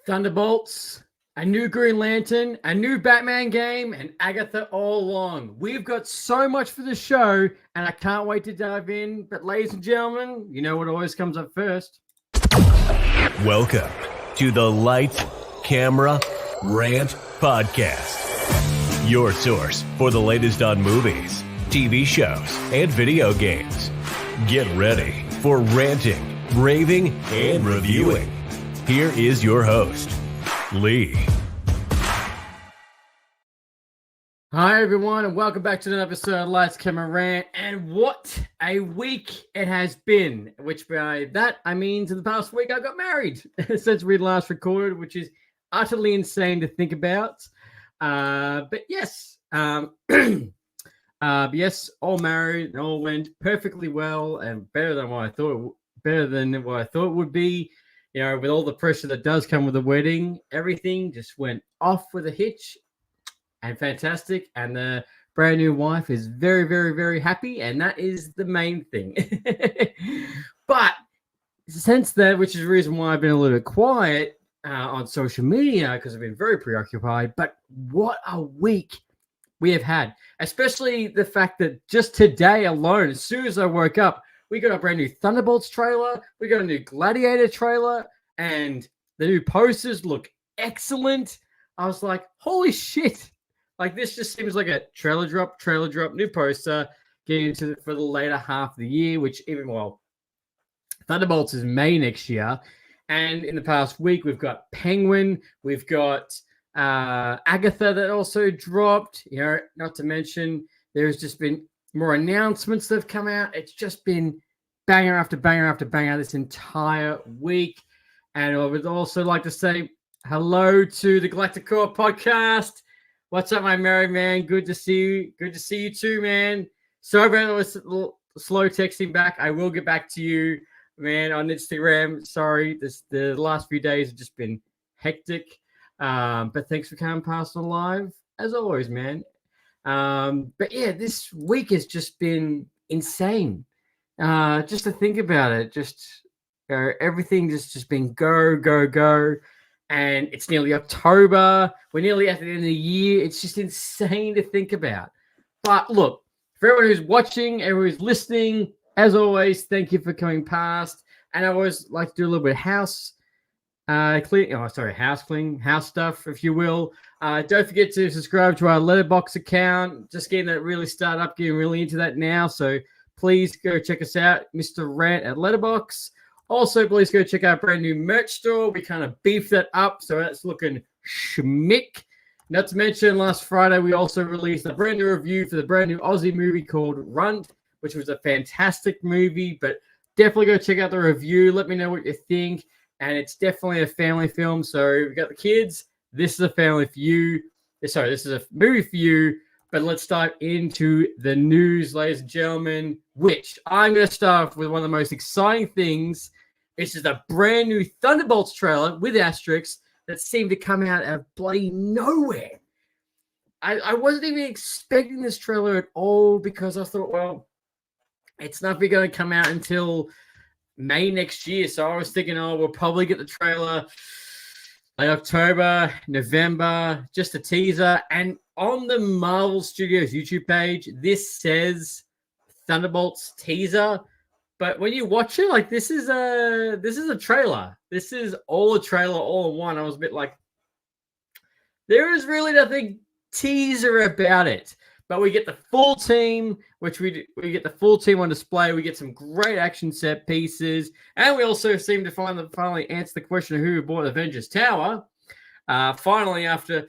Thunderbolts, a new Green Lantern, a new Batman game, and Agatha all along. We've got so much for the show, and I can't wait to dive in. But ladies and gentlemen, you know what always comes up first. Welcome to the Light, Camera, Rant Podcast. Your source for the latest on movies, TV shows, and video games. Get ready for ranting, raving, and reviewing. Here is your host, Lee. Hi, everyone, and welcome back to another episode of Lights, Camera, Rant. And what a week it has been, which by that I mean to the past week I got married since we last recorded, which is utterly insane to think about. But yes, yes, all married and all went perfectly well and better than what I thought it would be. You know, with all the pressure that does come with a wedding, everything just went off with a hitch and fantastic. And the brand new wife is very, very, very happy. And that is the main thing. But since then, which is the reason why I've been a little bit quiet on social media, because I've been very preoccupied. But what a week we have had, especially the fact that just today alone, as soon as I woke up, we got a brand new Thunderbolts trailer. We got a new Gladiator trailer, and the new posters look excellent. I was like, holy shit. Like, this just seems like a trailer drop, new poster, getting into for the later half of the year, which Thunderbolts is May next year. And in the past week, we've got Penguin, we've got Agatha that also dropped, you know, not to mention there's just been more announcements that have come out. It's just been banger after banger after banger this entire week. And I would also like to say hello to the Galactic Core podcast. What's up, my merry man? Good to see you. Good to see you too, man. Sorry about this little slow texting back. I will get back to you, man, on Instagram. Sorry, the last few days have just been hectic. But thanks for coming past on live, as always, man. But yeah, this week has just been insane. Just to think about it, everything just been go. And it's nearly October. We're nearly at the end of the year. It's just insane to think about. But look, for everyone who's watching, everyone who's listening, as always, thank you for coming past. And I always like to do a little bit of house stuff, if you will. Don't forget to subscribe to our Letterboxd account. Just getting that really started up, getting really into that now. So please go check us out, Mr. Rant at Letterboxd. Also, please go check out our brand new merch store. We kind of beefed that up, so that's looking schmick. Not to mention, last Friday, we also released a brand new review for the brand new Aussie movie called Runt, which was a fantastic movie, but definitely go check out the review. Let me know what you think. And it's definitely a family film. So we've got the kids. This is a family for you. Sorry, this is a movie for you. But let's dive into the news, ladies and gentlemen, which I'm going to start off with one of the most exciting things. This is a brand new Thunderbolts trailer with asterisks that seemed to come out of bloody nowhere. I wasn't even expecting this trailer at all because I thought, well, it's not going to come out until May next year. So I was thinking, we'll probably get the trailer late October, November, just a teaser. And on the Marvel Studios YouTube page, this says Thunderbolts teaser. But when you watch it, like, this is a trailer. This is all a trailer, all in one. I was a bit like, there is really nothing teaser about it. But we get the full team, which we get the full team on display. We get some great action set pieces. And we also seem to finally answer the question of who bought Avengers Tower. Finally, after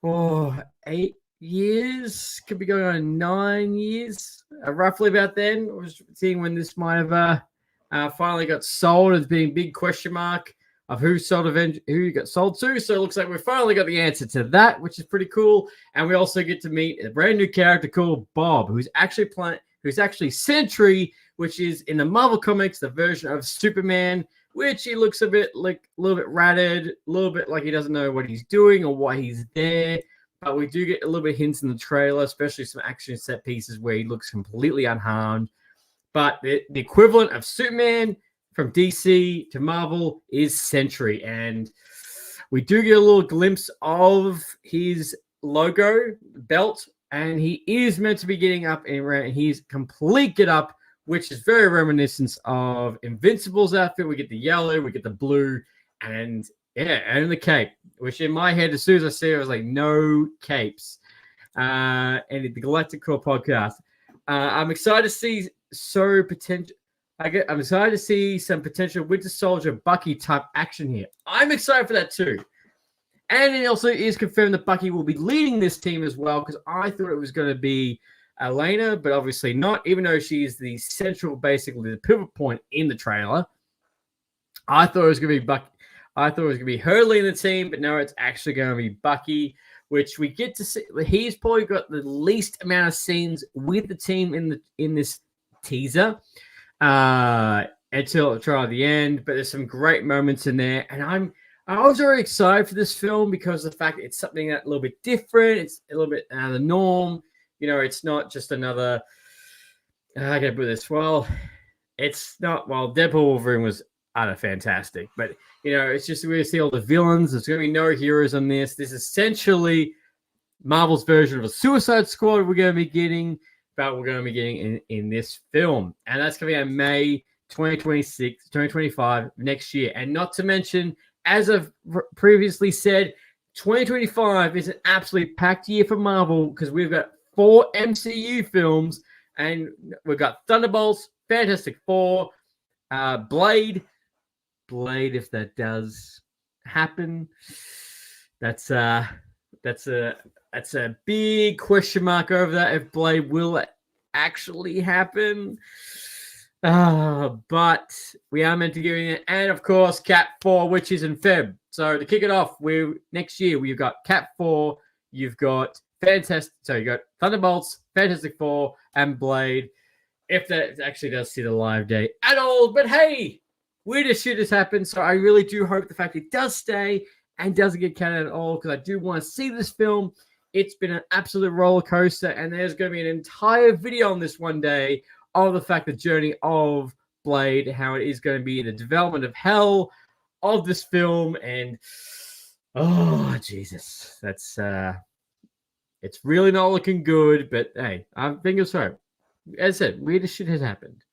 8 years, could be going on 9 years, roughly about then. I was seeing when this might have finally got sold as being a big question mark of who got sold to. So it looks like we finally got the answer to that, which is pretty cool. And we also get to meet a brand new character called Bob, who's actually Sentry, which is in the Marvel comics, the version of Superman, which he looks a little bit ratted, a little bit like he doesn't know what he's doing or why he's there. But we do get a little bit of hints in the trailer, especially some action set pieces where he looks completely unharmed. But the equivalent of Superman from DC to Marvel is Sentry. And We do get a little glimpse of his logo belt, and he is meant to be getting up in his complete get up, which is very reminiscent of Invincible's outfit. We get the yellow, we get the blue, and the cape, which in my head, as soon as I see it, I was like, no capes. And the Galactic Core podcast. I'm excited to see I'm excited to see some potential Winter Soldier Bucky type action here. I'm excited for that too. And it also is confirmed that Bucky will be leading this team as well, because I thought it was going to be Elena, but obviously not, even though she is the central, basically the pivot point in the trailer. I thought it was going to be Bucky. I thought it was going to be her leading the team, but no, it's actually going to be Bucky, which we get to see. He's probably got the least amount of scenes with the team in this teaser until the end, but there's some great moments in there, and I was very excited for this film because of the fact that it's something that a little bit different. It's a little bit out of the norm. You know, it's not just another. I gotta put this. Well, it's not. Well, Deadpool Wolverine was utter fantastic, but you know, it's just we're gonna see all the villains. There's gonna be no heroes on this. This is essentially Marvel's version of a Suicide Squad. We're gonna be getting in this film, and that's gonna be on May 2026, 2025 next year, and not to mention, as I've previously said, 2025 is an absolutely packed year for Marvel because we've got 4 MCU films, and we've got Thunderbolts, Fantastic Four, Blade. If that does happen, that's a big question mark over that. If Blade will actually happen. But we are meant to give it, and of course, Cat 4, which is in Feb. So to kick it off, next year we've got Cat 4, you've got you got Thunderbolts, Fantastic Four, and Blade. If that actually does see the live day at all, but hey, weirdest shit has happened. So I really do hope the fact it does stay and doesn't get cancelled at all, because I do want to see this film. It's been an absolute roller coaster, and there's going to be an entire video on this one day of the fact, the journey of Blade, how it is going to be the development of hell of this film, and oh Jesus, that's it's really not looking good. But hey, I think it's so. As I said, weirdest shit has happened.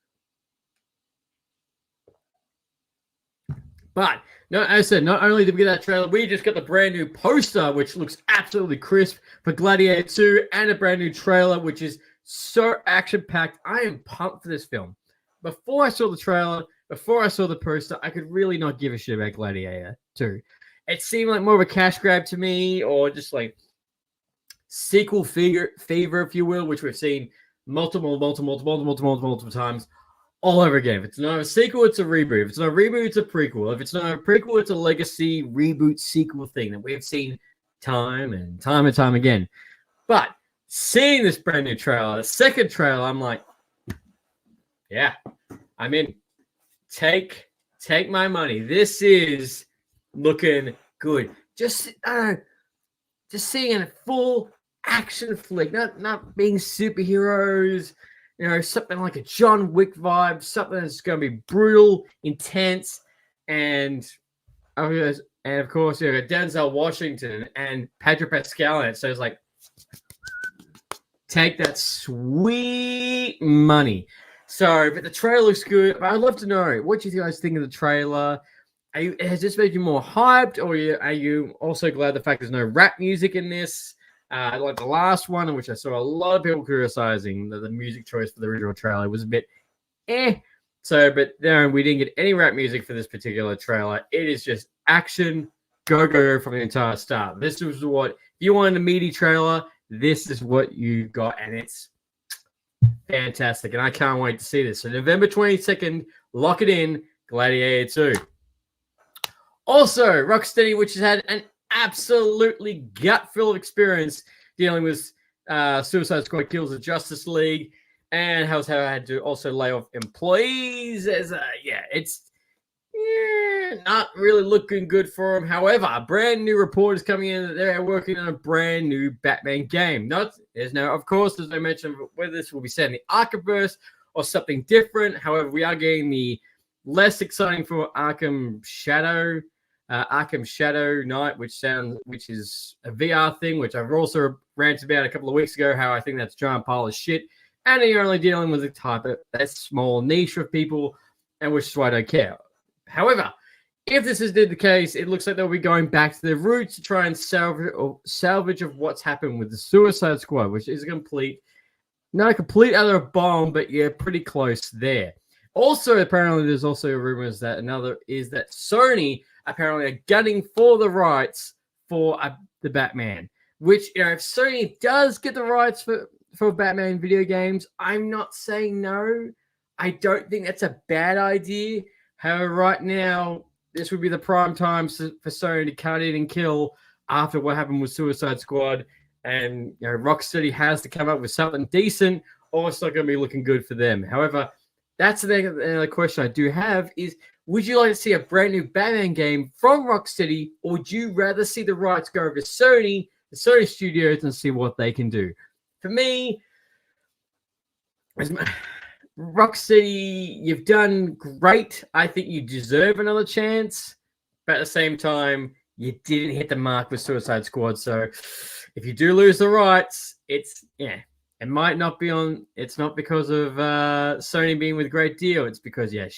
But no, as I said, not only did we get that trailer, we just got the brand new poster, which looks absolutely crisp for Gladiator 2, and a brand new trailer, which is so action-packed. I am pumped for this film. Before I saw the trailer, before I saw the poster, I could really not give a shit about Gladiator 2. It seemed like more of a cash grab to me, or just like sequel fever, if you will, which we've seen multiple times all over again. If it's not a sequel, it's a reboot. If it's not a reboot, it's a prequel. If it's not a prequel, it's a legacy reboot sequel thing that we have seen time and time again. But seeing this brand new trailer, the second trailer, I'm like, yeah, I'm in. Take my money. This is looking good. Just seeing a full action flick, not being superheroes. You know, something like a John Wick vibe, something that's going to be brutal, intense, and of course, you got Denzel Washington and Pedro Pascal in it. So it's like, take that sweet money. So, but the trailer looks good. I'd love to know, what do you guys think of the trailer? Has this made you more hyped, or are you also glad the fact there's no rap music in this? Like the last one, in which I saw a lot of people criticizing the music choice for the original trailer was a bit So, but no, we didn't get any rap music for this particular trailer. It is just action, go from the entire start. This was what, if you wanted a meaty trailer, this is what you got, and it's fantastic. And I can't wait to see this. So November 22nd, lock it in, Gladiator 2. Also, Rocksteady, which has had an absolutely gut-filled experience dealing with Suicide Squad Kills the Justice League, and how I had to also lay off employees. It's not really looking good for them. However, a brand new report is coming in that they're working on a brand new Batman game. Of course, as I mentioned, whether this will be set in the Arkhamverse or something different. However, we are getting the less exciting for Arkham Shadow Arkham Shadow Knight, which is a VR thing, which I've also ranted about a couple of weeks ago, how I think that's a giant pile of shit. And you're only dealing with a type of that small niche of people, and which is why I don't care. However, if this is the case, it looks like they'll be going back to their roots to try and salvage of what's happened with the Suicide Squad, which is a complete other bomb, but yeah, pretty close there. Also, apparently, there's also rumors that that Sony apparently are gunning for the rights for the Batman. Which, if Sony does get the rights for Batman video games, I'm not saying no. I don't think that's a bad idea. However, right now, this would be the prime time for Sony to cut in and kill after what happened with Suicide Squad. And Rocksteady has to come up with something decent, or it's not going to be looking good for them. However, that's another question I do have is, would you like to see a brand new Batman game from Rocksteady, or would you rather see the rights go over to Sony, the Sony Studios, and see what they can do? For me, Rocksteady, you've done great. I think you deserve another chance. But at the same time, you didn't hit the mark with Suicide Squad. So if you do lose the rights, it might not be on. It's not because of Sony being with Great Deal. It's because, you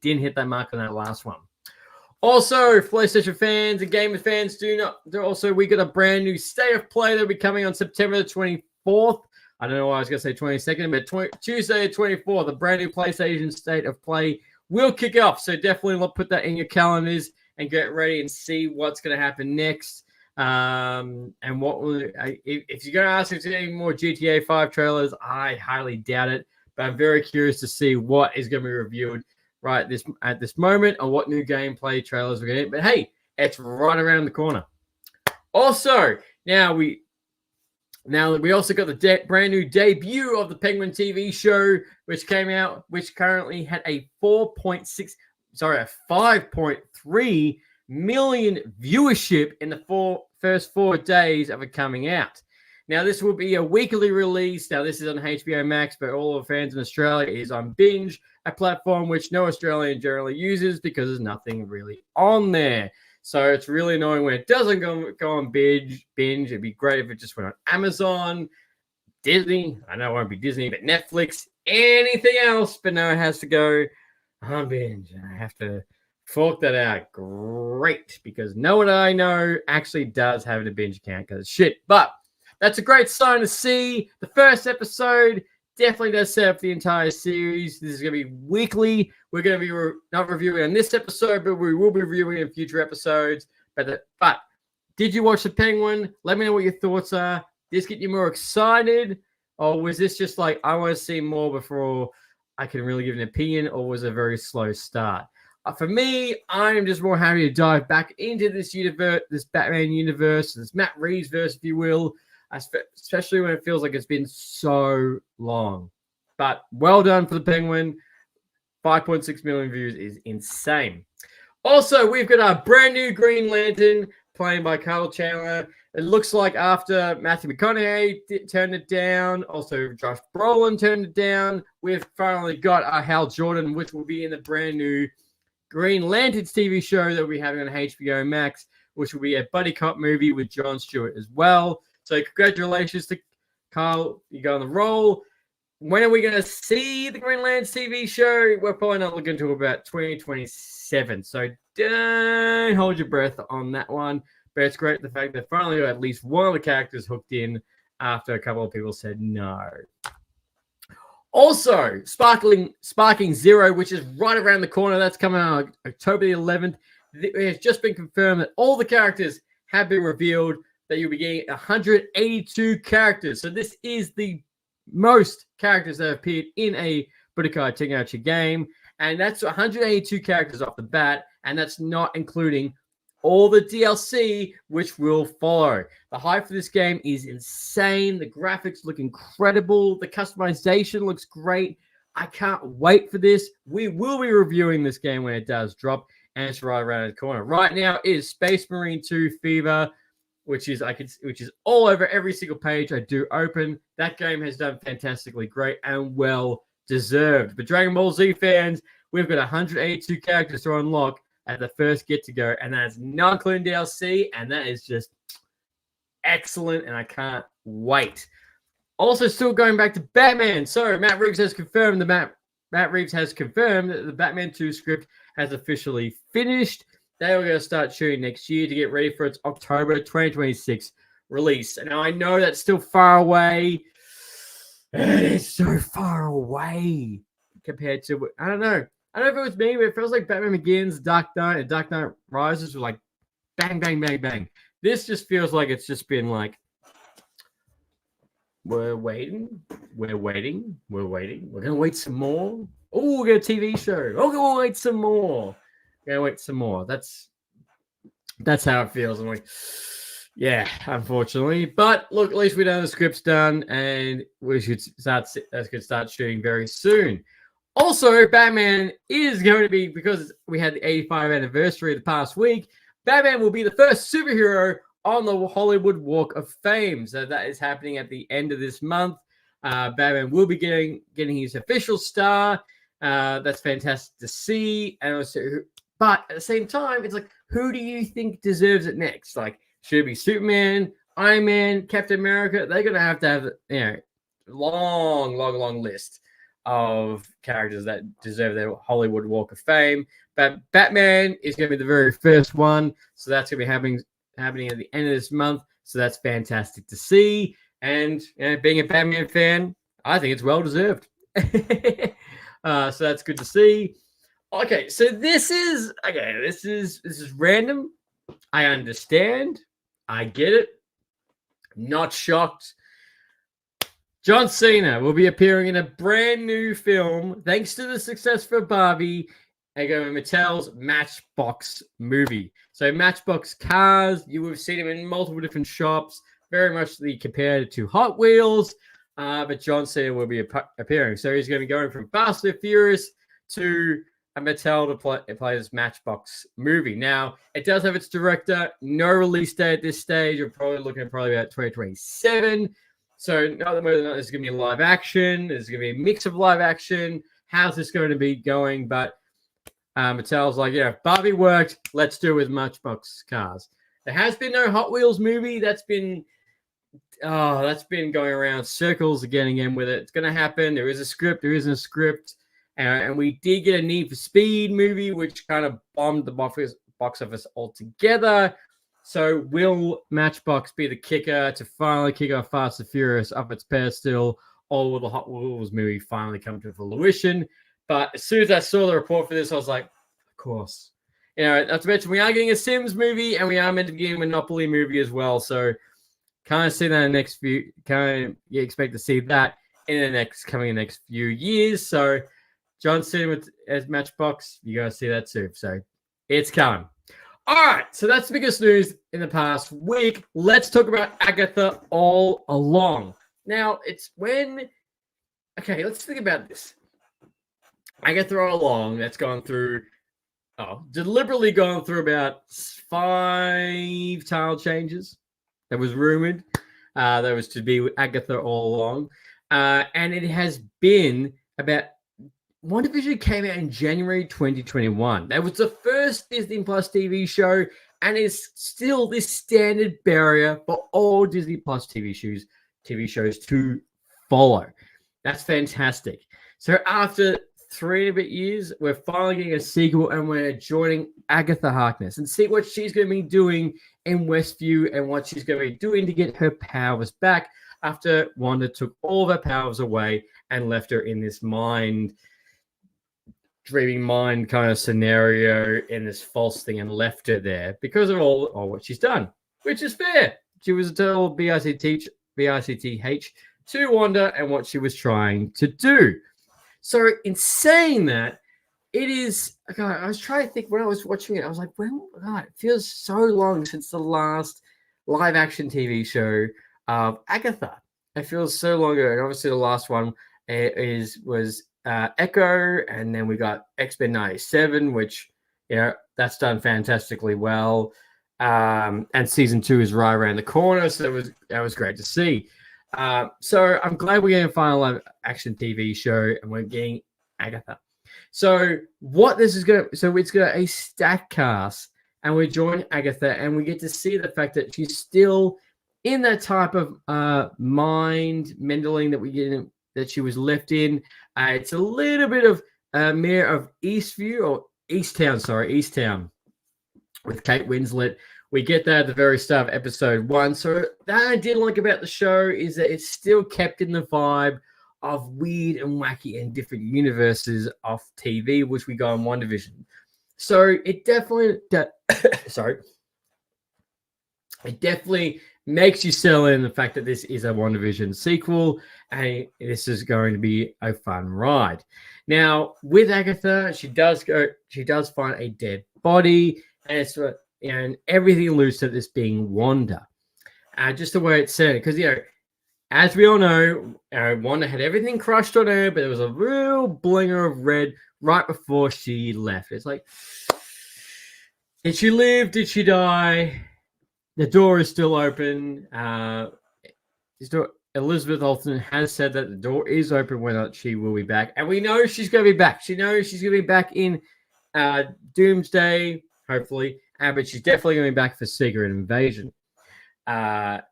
didn't hit that mark on that last one. Also, PlayStation fans and gamer fans, we got a brand new State of Play that'll be coming on September the 24th. I don't know why I was going to say 22nd, but Tuesday the 24th, the brand new PlayStation State of Play will kick off. So definitely put that in your calendars and get ready and see what's going to happen next. And if you're going to ask if there's any more GTA 5 trailers, I highly doubt it. But I'm very curious to see what is going to be reviewed at this moment, or what new gameplay trailers we're going to get. But hey, it's right around the corner. Also, now we also got the brand new debut of the Penguin TV show, which came out, which currently had a 5.3 million viewership in the first 4 days of it coming out. Now, this will be a weekly release. Now, this is on HBO Max, but all of the fans in Australia is on Binge, a platform which no Australian generally uses because there's nothing really on there. So it's really annoying when it doesn't go on Binge. It'd be great if it just went on Amazon, Disney. I know it won't be Disney, but Netflix, anything else. But no, it has to go on Binge. I have to fork that out. Great, because no one I know actually does have a Binge account because it's shit. But that's a great sign to see. The first episode definitely does set up the entire series. This is going to be weekly. We're going to be not reviewing on this episode, but we will be reviewing in future episodes. But did you watch The Penguin? Let me know what your thoughts are. Did this get you more excited? Or was this just like, I want to see more before I can really give an opinion? Or was it a very slow start? For me, I'm just more happy to dive back into this universe, this Batman universe, this Matt Reeves verse, if you will. Especially when it feels like it's been so long. But well done for the Penguin. 5.6 million views is insane. Also, we've got our brand new Green Lantern played by Kyle Chandler. It looks like after Matthew McConaughey turned it down, also Josh Brolin turned it down, we've finally got our Hal Jordan, which will be in the brand new Green Lanterns TV show that we'll be having on HBO Max, which will be a buddy cop movie with Jon Stewart as well. So congratulations to Kyle. You got on the roll. When are we going to see the Green Lanterns TV show? We're probably not looking until about 2027. So don't hold your breath on that one. But it's great the fact that finally got at least one of the characters hooked in after a couple of people said no. Also, Sparking Zero, which is right around the corner. That's coming out October the 11th. It has just been confirmed that all the characters have been revealed, that you'll be getting 182 characters. So this is the most characters that have appeared in a Budokai Tenkaichi game. And that's 182 characters off the bat. And that's not including all the DLC, which will follow. The hype for this game is insane. The graphics look incredible. The customization looks great. I can't wait for this. We will be reviewing this game when it does drop. And it's right around the corner. Right now is Space Marine 2 Fever, which is all over every single page I do open. That game has done fantastically great and well deserved. But Dragon Ball Z fans, we've got 182 characters to unlock at the first get to go, and that's not including DLC, and that is just excellent, and I can't wait. Also, still going back to Batman. So Matt Reeves has confirmed that the Batman 2 script has officially finished. They are going to start shooting next year to get ready for its October 2026 release. And now I know that's still far away. It is so far away compared to, I don't know. I don't know if it was me, but it feels like Batman Begins, Dark Knight, and Dark Knight Rises were like bang, bang, bang, bang. This just feels like it's just been like, we're waiting. We're going to wait some more. Oh, we got a TV show. Oh, we're going to wait some more. That's how it feels. I'm like, yeah, unfortunately. But look, at least we know the script's done, and we should start shooting very soon. Also, Batman is going to be, because we had the 85th anniversary the past week, Batman will be the first superhero on the Hollywood Walk of Fame. So that is happening at the end of this month. Batman will be getting his official star. That's fantastic to see. And also, but at the same time, it's like, who do you think deserves it next? Like, should it be Superman, Iron Man, Captain America? They're going to have, long list of characters that deserve their Hollywood Walk of Fame. But Batman is going to be the very first one. So that's going to be happening at the end of this month. So that's fantastic to see. And being a Batman fan, I think it's well deserved. So that's good to see. Okay, so this is random. I understand. I get it. Not shocked. John Cena will be appearing in a brand new film thanks to the success for Barbie and Mattel's Matchbox movie. So Matchbox cars, you would have seen them in multiple different shops, very much compared to Hot Wheels, but John Cena will be appearing. So he's going to be going from Fast and Furious to Mattel to play this Matchbox movie. Now, it does have its director, no release date at this stage. We're probably looking at about 2027. So not whether or not there's going to be live action. There's going to be a mix of live action. How's this going to be going? But Mattel's like, yeah, Barbie worked. Let's do it with Matchbox cars. There has been no Hot Wheels movie. That's been going around circles again with it. It's going to happen. There is a script. There isn't a script. And we did get a Need for Speed movie, which kind of bombed the box office altogether. So will Matchbox be the kicker to finally kick off Fast and Furious up its pedestal, or will the Hot Wheels movie finally come to fruition? But as soon as I saw the report for this, I was like, of course. Not to mention, we are getting a Sims movie, and we are meant to be getting a Monopoly movie as well. So kind of see that in the next few, you expect to see that in the next few years. So John Cena as Matchbox, you guys see that too. So it's coming. All right, so that's the biggest news in the past week. Let's talk about Agatha All Along. Now, let's think about this. Agatha All Along, that's deliberately gone through about 5 title changes. That was rumored. That was to be Agatha All Along. And it has been about WandaVision came out in January 2021. That was the first Disney Plus TV show and is still this standard barrier for all Disney Plus TV shows to follow. That's fantastic. So after 3 and a bit years, we're finally getting a sequel and we're joining Agatha Harkness and see what she's going to be doing in Westview and what she's going to be doing to get her powers back after Wanda took all of her powers away and left her in this dreaming mind kind of scenario in this false thing and left her there because of all what she's done, which is fair. She was a total BICTH to Wanda and what she was trying to do. So in saying that, it is, I was trying to think when I was watching it, I was like, it feels so long since the last live action TV show of Agatha. It feels so long ago. And obviously the last one was Echo, and then we got X-Men 97, which that's done fantastically well. And season 2 is right around the corner, so that was great to see. So I'm glad we're getting a final live action TV show, and we're getting Agatha. So what this is going to, so it's got a stack cast, and we're joining Agatha, and we get to see the fact that she's still in that type of mind meddling that we get in, that she was left in. It's a little bit of Mayor of Eastview, or Easttown, with Kate Winslet. We get that at the very start of episode 1. So that I did like about the show is that it's still kept in the vibe of weird and wacky and different universes of TV, which we go in WandaVision. So it definitely, it definitely makes you settle in the fact that this is a WandaVision sequel, and this is going to be a fun ride. Now, with Agatha, she does find a dead body, and everything alludes to this being Wanda. Just the way it's said, because as we all know, Wanda had everything crushed on her, but there was a real blinger of red right before she left. It's like, did she live? Did she die? The door is still open. Elizabeth Olsen has said that the door is open whether or not she will be back. And we know she's going to be back. She knows she's going to be back in Doomsday, hopefully. But she's definitely going to be back for Secret Invasion.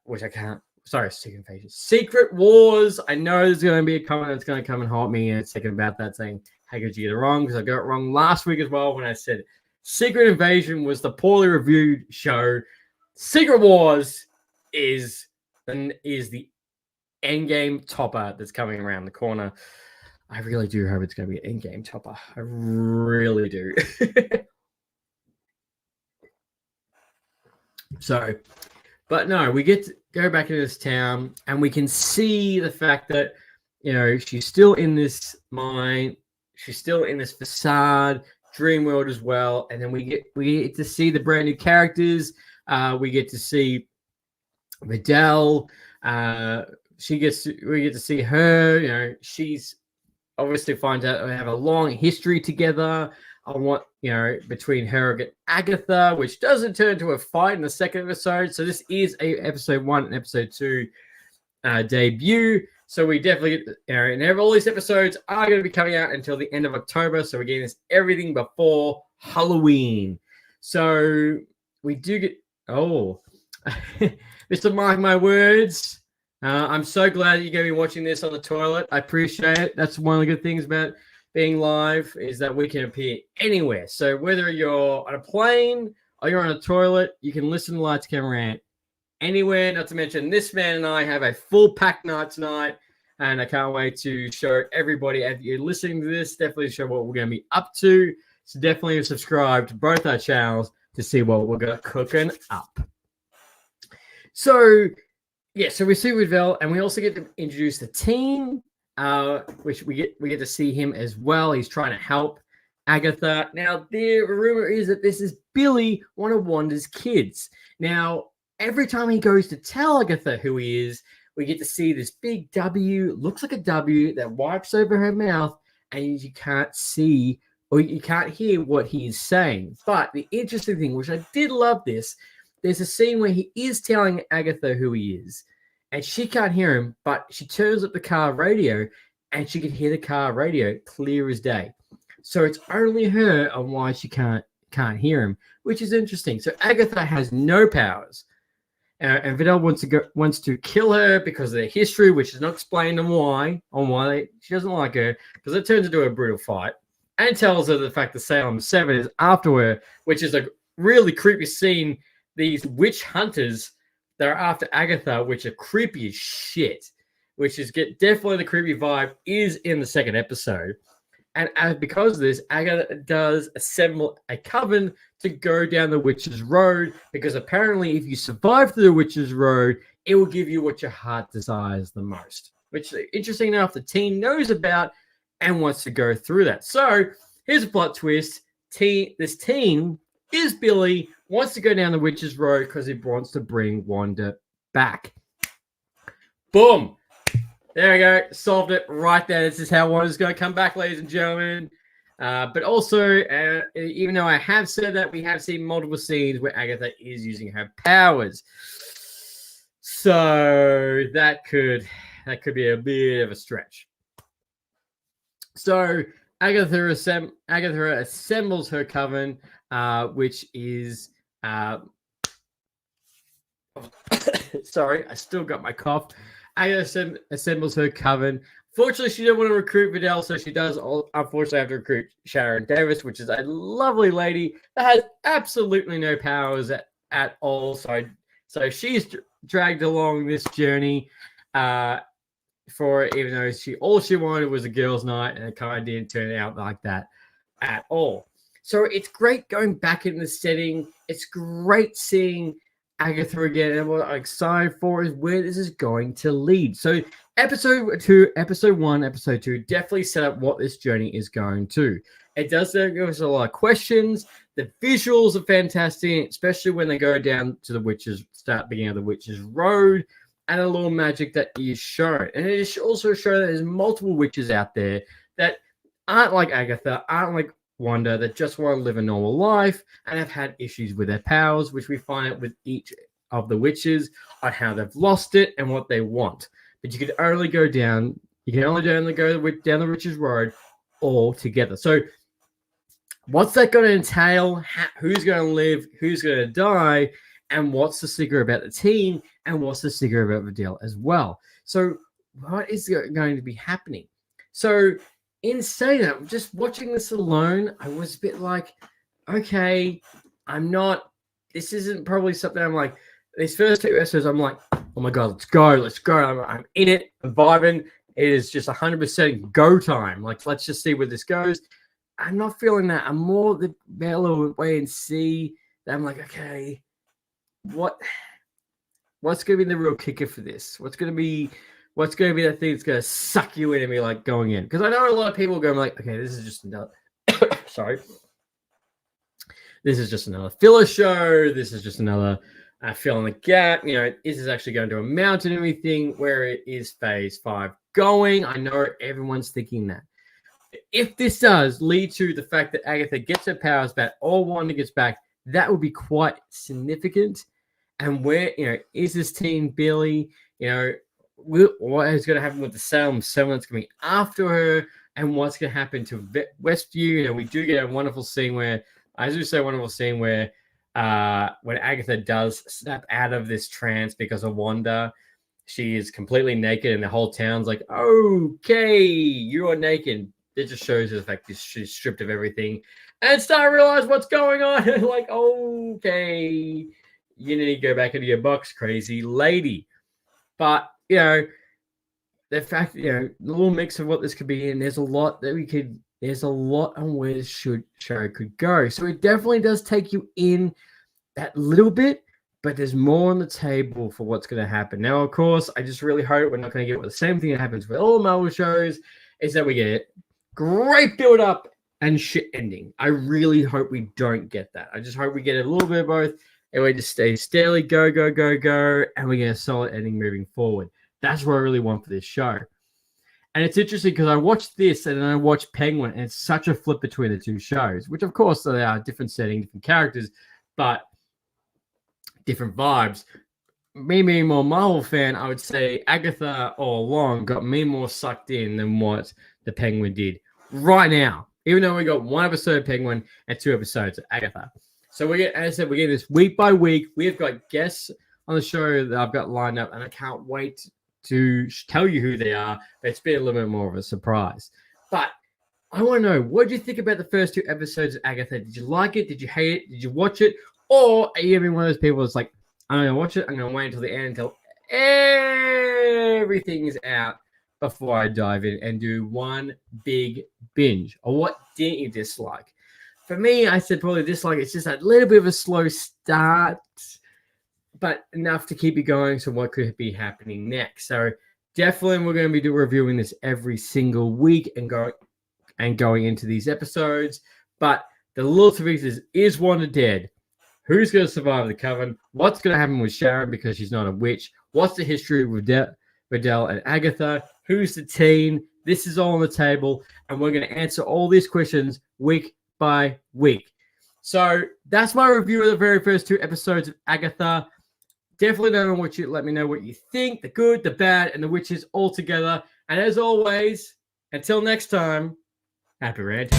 Which I can't. Sorry, Secret Invasion. Secret Wars. I know there's going to be a comment that's going to come and haunt me in a second about that, saying, how could you get it wrong? Because I got it wrong last week as well when I said Secret Invasion was the poorly reviewed show. Secret Wars is the endgame topper that's coming around the corner. I really do hope it's going to be an endgame topper. I really do. So, but no, we get to go back into this town, and we can see the fact that, she's still in this mind. She's still in this facade dream world as well. And then we get to see the brand new characters. We get to see Vidal. We get to see her. She's obviously finds out they have a long history together on what between her and Agatha, which doesn't turn into a fight in the second episode. So this is a episode 1 and episode 2 debut. So we definitely and all these episodes are going to be coming out until the end of October. So we're getting this everything before Halloween. So we do get Mr. Mark My Words. I'm so glad that you're going to be watching this on the toilet. I appreciate it. That's one of the good things about being live, is that we can appear anywhere. So whether you're on a plane or you're on a toilet, you can listen to Lights Camera Rant anywhere. Not to mention, this man and I have a full pack night tonight, and I can't wait to show everybody, if you're listening to this, definitely show what we're going to be up to. So definitely subscribe to both our channels to see what we're going to cooking up. So so we see Vidal, and we also get to introduce the team, which we get to see him as well. He's trying to help Agatha. Now, the rumor is that this is Billy, one of Wanda's kids. Now, every time he goes to tell Agatha who he is, we get to see this big W, looks like a W, that wipes over her mouth, and you can't see or you can't hear what he is saying. But the interesting thing, which I did love this, there's a scene where he is telling Agatha who he is, and she can't hear him, but she turns up the car radio, and she can hear the car radio clear as day. So it's only her on why she can't hear him, which is interesting. So Agatha has no powers, and Vidal wants to kill her because of their history, which is not explained on why she doesn't like her, because it turns into a brutal fight, and tells her the fact that Salem 7 is after her, which is a really creepy scene. These witch hunters that are after Agatha, which are creepy as shit, which is definitely the creepy vibe, is in the second episode. And because of this, Agatha does assemble a coven to go down the Witch's Road, because apparently if you survive through the Witch's Road, it will give you what your heart desires the most, which, interesting enough, the team knows about and wants to go through that. So here's a plot twist. This team is Billy, wants to go down the Witch's Road because he wants to bring Wanda back. Boom. There we go. Solved it right there. This is how Wanda's going to come back, ladies and gentlemen. But also, even though I have said that, we have seen multiple scenes where Agatha is using her powers. So that could be a bit of a stretch. So Agatha assembles her coven, which is sorry, I still got my cough. Agatha assembles her coven. Fortunately, she didn't want to recruit Vidal, so she does unfortunately have to recruit Sharon Davis, which is a lovely lady that has absolutely no powers at all. So she's dragged along this journey even though all she wanted was a girls' night, and it kind of didn't turn out like that at all. So it's great going back in the setting. It's great seeing Agatha again, and what I'm excited for is where this is going to lead. So episode 1, episode 2 definitely set up what this journey is going to. It does give us a lot of questions. The visuals are fantastic, especially when they go down to beginning of the Witch's Road, and a little magic that is shown. And it is also shown that there's multiple witches out there that aren't like Agatha, aren't like Wanda, that just want to live a normal life and have had issues with their powers, which we find out with each of the witches on how they've lost it and what they want. But you can only go down the Witch's Road all together. So what's that going to entail? Who's going to live? Who's going to die? And what's the secret about the team? And what's the secret about Vidal as well? So what is going to be happening? So in saying that, just watching this alone, I was a bit like, okay, this isn't probably something I'm like, these first 2 episodes, I'm like, oh my God, let's go. I'm in it, I'm vibing. It is just 100% go time. Like, let's just see where this goes. I'm not feeling that. I'm more the better wait and see. That I'm like, okay, what's going to be the real kicker for this? What's going to be that thing that's going to suck you in and be like going in? Because I know a lot of people going like, okay, this is just another sorry. This is just another filler show. This is just another fill in the gap. Is this actually going to amount to anything? Where it is phase 5 going? I know everyone's thinking that. If this does lead to the fact that Agatha gets her powers back or Wanda gets back, that would be quite significant. And where, is this team Billy? What is going to happen with the Salem 7 that's coming after her? And what's going to happen to Westview? We do get a wonderful scene where, when Agatha does snap out of this trance because of Wanda, she is completely naked and the whole town's like, okay, you are naked. It just shows the fact that she's stripped of everything and start to realize what's going on. Like, okay, you need to go back into your box, crazy lady. But, the fact, the little mix of what this could be, and there's a lot on where this show could go. So it definitely does take you in that little bit, but there's more on the table for what's going to happen. Now, of course, I just really hope we're not going to get the same thing that happens with all Marvel shows, is that we get great build up and shit ending. I really hope we don't get that. I just hope we get a little bit of both, and we just stay steadily, go, and we get a solid ending moving forward. That's what I really want for this show. And it's interesting because I watched this and then I watched Penguin, and it's such a flip between the two shows, which of course they are different setting, different characters, but different vibes. Me being more Marvel fan, I would say Agatha all along got me more sucked in than what the Penguin did right now. Even though we got 1 episode of Penguin and 2 episodes of Agatha. So as I said, we're getting this week by week. We have got guests on the show that I've got lined up, and I can't wait to tell you who they are. But it's been a little bit more of a surprise. But I want to know, what did you think about the first 2 episodes of Agatha? Did you like it? Did you hate it? Did you watch it? Or are you even one of those people that's like, I'm going to watch it. I'm going to wait until the end, until everything is out before I dive in and do one big binge? Or what didn't you dislike? For me, I said probably dislike. It's just a little bit of a slow start, but enough to keep you going. So what could be happening next? So definitely we're going to be reviewing this every single week and going into these episodes. But the little tweaks is Wanda dead? Who's going to survive the coven? What's going to happen with Sharon because she's not a witch? What's the history of Vidal and Agatha? Who's the team? This is all on the table, and we're going to answer all these questions week by week. So that's my review of the very first 2 episodes of Agatha. Definitely let me know what you think, the good, the bad, and the witches all together. And as always, until next time, Happy Rant.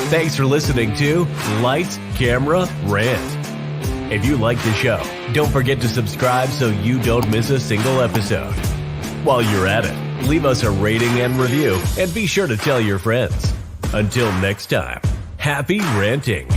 Thanks for listening to Lights, Camera, Rant. If you like the show, don't forget to subscribe so you don't miss a single episode. While you're at it, leave us a rating and review, and be sure to tell your friends. Until next time, happy ranting.